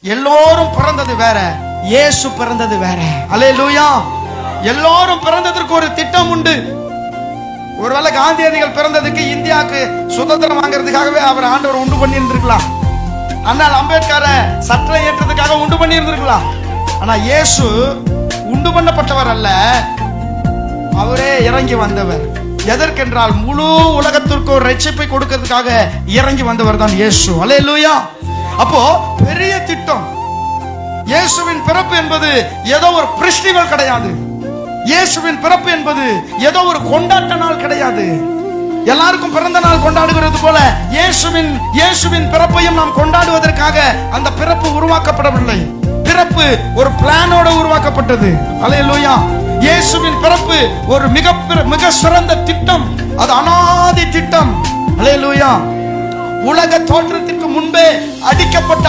எல்லோரும் பிறந்தது வேற, இயேசு பிறந்தது வேற. அல்லேலூயா. எல்லோரும் பிறந்ததற்கு ஒரு திட்டம் உண்டு. ஒருவேளை காந்தியடிகள் பிறந்ததுக்கு இந்தியாவுக்கு சுதந்திரம் வாங்குறதுக்காகவே அவர் ஆண்டவர் உண்டு பண்ணி இருந்திருக்கலாம். ஆனால் அம்பேத்கரை சட்டம் ஏற்றதுக்காக உண்டு பண்ணி இருந்திருக்கலாம். ஆனா இயேசு உண்டு பண்ணப்பட்டவர் அல்ல, அவரே இறங்கி வந்தவர். எதற்கென்றால் முழு உலகத்திற்கு ஒரு ரட்சிப்பை கொடுக்கிறதுக்காக இறங்கி வந்தவர் தான் இயேசு. அல்லேலூயா. அப்போ பெரிய திட்டம். இயேசுவின் பிறப்பு என்பது ஏதோ ஒரு ஃபெஸ்டிவல் கிடையாது. இயேசுவின் பிறப்பு என்பது ஏதோ ஒரு கொண்டாட்ட நாள் கிடையாது. எல்லாருக்கும் பிறந்த நாள் கொண்டாடுகிறது போல இயேசுவின் பிறப்பையும் நாம் கொண்டாடுவதற்காக அந்த பிறப்பு உருவாக்கப்படவில்லை. பிறப்பு ஒரு பிளானோட உருவாக்கப்பட்டது. அல்லேலூயா. இயேசுவின் பிறப்பு ஒரு மிக சிறந்த திட்டம். அது அனாதி திட்டம். அல்லேலூயா. உலக தோற்றத்திற்கு முன்பே அடிக்கப்பட்ட